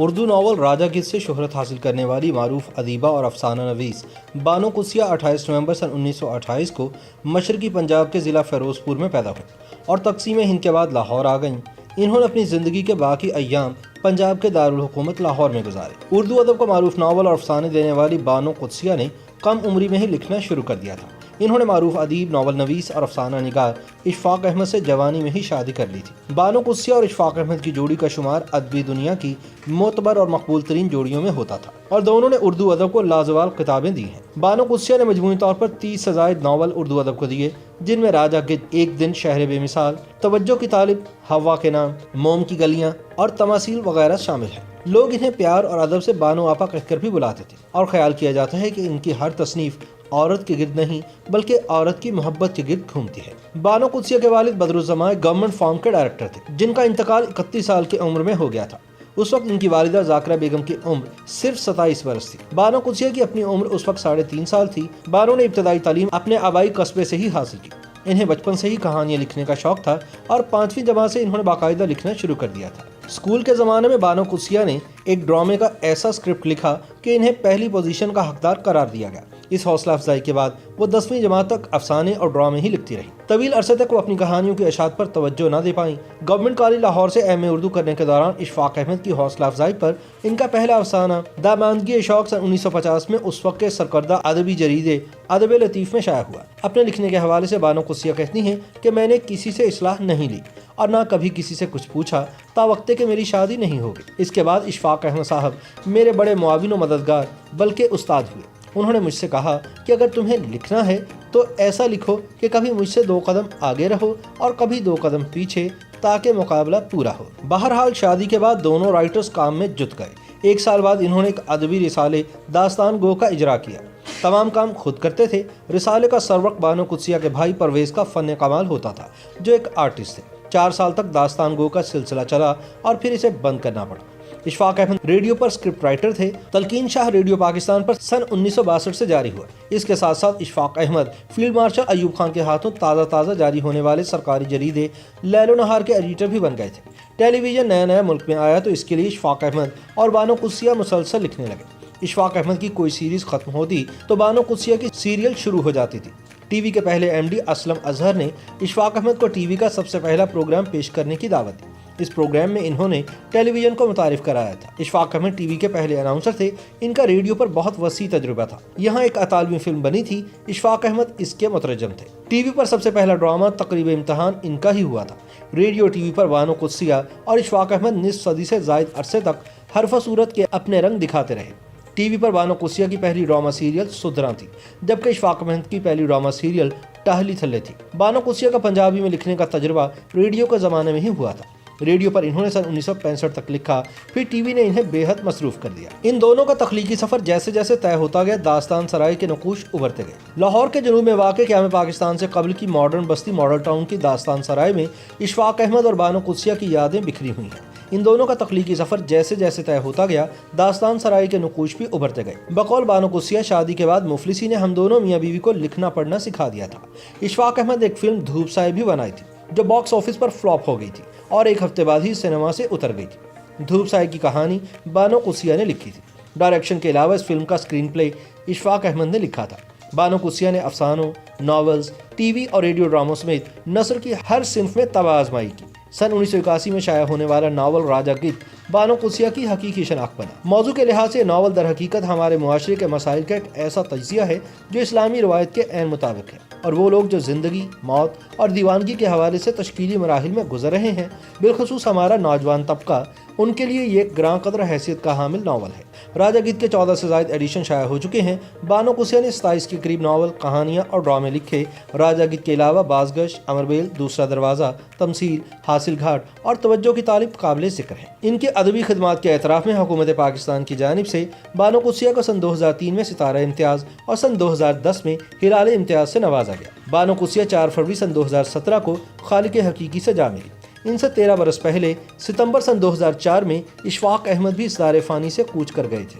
Urdu novel Raja Gidh سے شہرت حاصل کرنے والی معروف ادیبہ اور افسانہ نویس بانو قدسیہ 28 نومبر سن 1928 کو مشرقی پنجاب کے ضلع فیروز پور میں پیدا ہوئی اور تقسیم ہند کے بعد لاہور آ گئیں۔ انہوں نے اپنی زندگی کے باقی ایام پنجاب کے دارالحکومت لاہور میں گزارے۔ اردو ادب کو معروف ناول اور افسانے دینے والی بانو قدسیہ نے کم عمری میں ہی لکھنا شروع کر دیا تھا۔ انہوں نے معروف ادیب، ناول نویس اور افسانہ نگار اشفاق احمد سے جوانی میں ہی شادی کر لی تھی۔ بانو قدسیہ اور اشفاق احمد کی جوڑی کا شمار ادبی دنیا کی معتبر اور مقبول ترین جوڑیوں میں ہوتا تھا اور دونوں نے اردو ادب کو لازوال کتابیں دی ہیں۔ بانو قدسیہ نے مجموعی طور پر 30 سے زائد ناول اردو ادب کو دیے، جن میں راجا گدھ، ایک دن، شہر بے مثال، توجہ کی طالب، ہوا کے نام، موم کی گلیاں اور تماثیل وغیرہ شامل ہیں۔ لوگ انہیں پیار اور ادب سے بانو آپا کہہ کر بھی بلاتے تھے اور خیال کیا جاتا ہے کہ ان کی ہر تصنیف عورت کے گرد نہیں بلکہ عورت کی محبت کے گرد گھومتی ہے۔ بانو قدسیہ کے والد بدرالزماں گورنمنٹ فارم کے ڈائریکٹر تھے، جن کا انتقال 31 سال کی عمر میں ہو گیا تھا۔ اس وقت ان کی والدہ ذاکرہ بیگم کی عمر صرف 27 برس تھی۔ بانو قدسیہ کی اپنی عمر اس وقت 3.5 سال تھی۔ بانو نے ابتدائی تعلیم اپنے آبائی قصبے سے ہی حاصل کی۔ انہیں بچپن سے ہی کہانیاں لکھنے کا شوق تھا اور 5ویں جماعت سے انہوں نے باقاعدہ لکھنا شروع کر دیا تھا۔ اسکول کے زمانے میں بانو قدسیہ نے ایک ڈرامے کا ایسا اسکرپٹ لکھا کہ انہیں پہلی پوزیشن کا حقدار قرار دیا گیا۔ اس حوصلہ افزائی کے بعد وہ 10ویں جماعت تک افسانے اور ڈرامے ہی لکھتی رہی۔ طویل عرصے تک وہ اپنی کہانیوں کی اشاعت پر توجہ نہ دے پائیں۔ گورنمنٹ کالج لاہور سے ایم اے اردو کرنے کے دوران اشفاق احمد کی حوصلہ افزائی پر ان کا پہلا افسانہ داماندگی شوق سن 1950 میں اس وقت کے سرکردہ ادبی جریدے ادب لطیف میں شائع ہوا۔ اپنے لکھنے کے حوالے سے بانو قدسیہ کہتی ہیں کہ میں نے کسی سے اصلاح نہیں لی اور نہ کبھی کسی سے کچھ پوچھا تا وقت کہ میری شادی نہیں ہوگی۔ اس کے بعد اشفاق احمد صاحب میرے بڑے معاون و مددگار بلکہ استاد ہوئے۔ انہوں نے مجھ سے کہا کہ اگر تمہیں لکھنا ہے تو ایسا لکھو کہ کبھی مجھ سے 2 قدم آگے رہو اور کبھی 2 قدم پیچھے، تاکہ مقابلہ پورا ہو۔ بہرحال شادی کے بعد دونوں رائٹرز کام میں جت گئے۔ 1 سال بعد انہوں نے ایک ادبی رسالے داستان گو کا اجرا کیا۔ تمام کام خود کرتے تھے۔ رسالے کا سروق بانو قدسیہ کے بھائی پرویز کا فن کمال ہوتا تھا، جو ایک آرٹسٹ تھے۔ 4 سال تک داستان گو کا سلسلہ چلا اور پھر اسے بند کرنا پڑا۔ اشفاق احمد ریڈیو پر اسکرپٹ رائٹر تھے۔ تلقین شاہ ریڈیو پاکستان پر سن 1962 سے جاری ہوا۔ اس کے ساتھ ساتھ اشفاق احمد فیلڈ مارشل ایوب خان کے ہاتھوں تازہ جاری ہونے والے سرکاری جریدے لیل و نہار کے ایڈیٹر بھی بن گئے تھے۔ ٹیلی ویژن نیا ملک میں آیا تو اس کے لیے اشفاق احمد اور بانو قدسیہ مسلسل لکھنے لگے۔ اشفاق احمد کی کوئی سیریز ختم ہوتی تو بانو قدسیہ کی سیریل شروع ہو جاتی تھی۔ ٹی وی کے پہلے ایم ڈی اسلم اظہر نے اشفاق احمد کو ٹی وی کا سب سے پہلا پروگرام پیش کرنے کی دعوت دی۔ اس پروگرام میں انہوں نے ٹیلی ویژن کو متعارف کرایا تھا۔ اشفاق احمد ٹی وی کے پہلے اناؤنسر تھے۔ ان کا ریڈیو پر بہت وسیع تجربہ تھا۔ یہاں ایک اطالوی فلم بنی تھی، اشفاق احمد اس کے مترجم تھے۔ ٹی وی پر سب سے پہلا ڈرامہ تقریب امتحان ان کا ہی ہوا تھا۔ ریڈیو ٹی وی پر بانو قدسیہ اور اشفاق احمد نصف صدی سے زائد عرصے تک حرف و صورت کے اپنے رنگ دکھاتے رہے۔ ٹی وی پر بانو قدسیہ کی پہلی ڈرامہ سیریل سدھراں تھی، جبکہ اشفاق احمد کی پہلی ڈرامہ سیریل ٹہلی تھلے تھی۔ بانو قدسیہ کا پنجابی میں لکھنے کا تجربہ ریڈیو کے زمانے میں ہی ہوا تھا۔ ریڈیو پر انہوں نے سن 1965 تک لکھا، پھر ٹی وی نے انہیں بے حد مصروف کر دیا۔ ان دونوں کا تخلیقی سفر جیسے جیسے طے ہوتا گیا، داستان سرائے کے نقوش ابھرتے گئے۔ لاہور کے جنوب میں واقع قیام پاکستان سے قبل کی ماڈرن بستی ماڈل ٹاؤن کی داستان سرائے میں اشفاق احمد اور بانو قدسیہ کی یادیں بکھری ہوئی ہیں۔ ان دونوں کا تخلیقی سفر جیسے جیسے طے ہوتا گیا، داستان سرائے کے نقوش بھی ابھرتے گئے۔ بقول بانو قدسیہ، شادی کے بعد مفلسی نے ہم دونوں میاں بیوی کو لکھنا پڑھنا سکھا دیا تھا۔ اشفاق احمد ایک فلم دھوپ سائے بھی بنائی تھی، جو باکس آفس پر فلاپ ہو گئی تھی اور 1 ہفتے بعد ہی سینما سے اتر گئی تھی۔ دھوپ سائے کی کہانی بانو قدسیہ نے لکھی تھی۔ ڈائریکشن کے علاوہ اس فلم کا اسکرین پلے اشفاق احمد نے لکھا تھا۔ بانو قدسیہ نے افسانوں، ناولز، ٹی وی اور ریڈیو ڈراموں سمیت نثر کی ہر صنف میں طبع آزمائی کی۔ سن 1981 میں شائع ہونے والا ناول راجا گدھ بانو قدسیہ کی حقیقی شناخت بنا۔ موضوع کے لحاظ سے ناول در حقیقت ہمارے معاشرے کے مسائل کا ایک ایسا تجزیہ ہے جو اسلامی روایت کے عین مطابق ہے، اور وہ لوگ جو زندگی، موت اور دیوانگی کے حوالے سے تشکیلی مراحل میں گزر رہے ہیں، بالخصوص ہمارا نوجوان طبقہ، ان کے لیے یہ ایک گراں قدر حیثیت کا حامل ناول ہے۔ راجا گدھ کے 14 سے زائد ایڈیشن شائع ہو چکے ہیں۔ بانو قدسیہ نے 27 کے قریب ناول، کہانیاں اور ڈرامے لکھے۔ راجا گدھ کے علاوہ بازگشت، امربیل، دوسرا دروازہ، تمثیل، حاصل گھاٹ اور توجہ کی طالب قابل ذکر ہیں۔ ان کے ادبی خدمات کے اعتراف میں حکومت پاکستان کی جانب سے بانو قدسیہ کو سن 2003 میں ستارہ امتیاز اور سن 2010 میں ہلال امتیاز سے نوازا گیا۔ بانو قدسیہ 4 فروری سن 2017 کو خالق حقیقی سے جا ملی۔ ان سے 13 برس پہلے ستمبر سن 2004 میں اشفاق احمد بھی اس دار فانی سے کوچ کر گئے تھے۔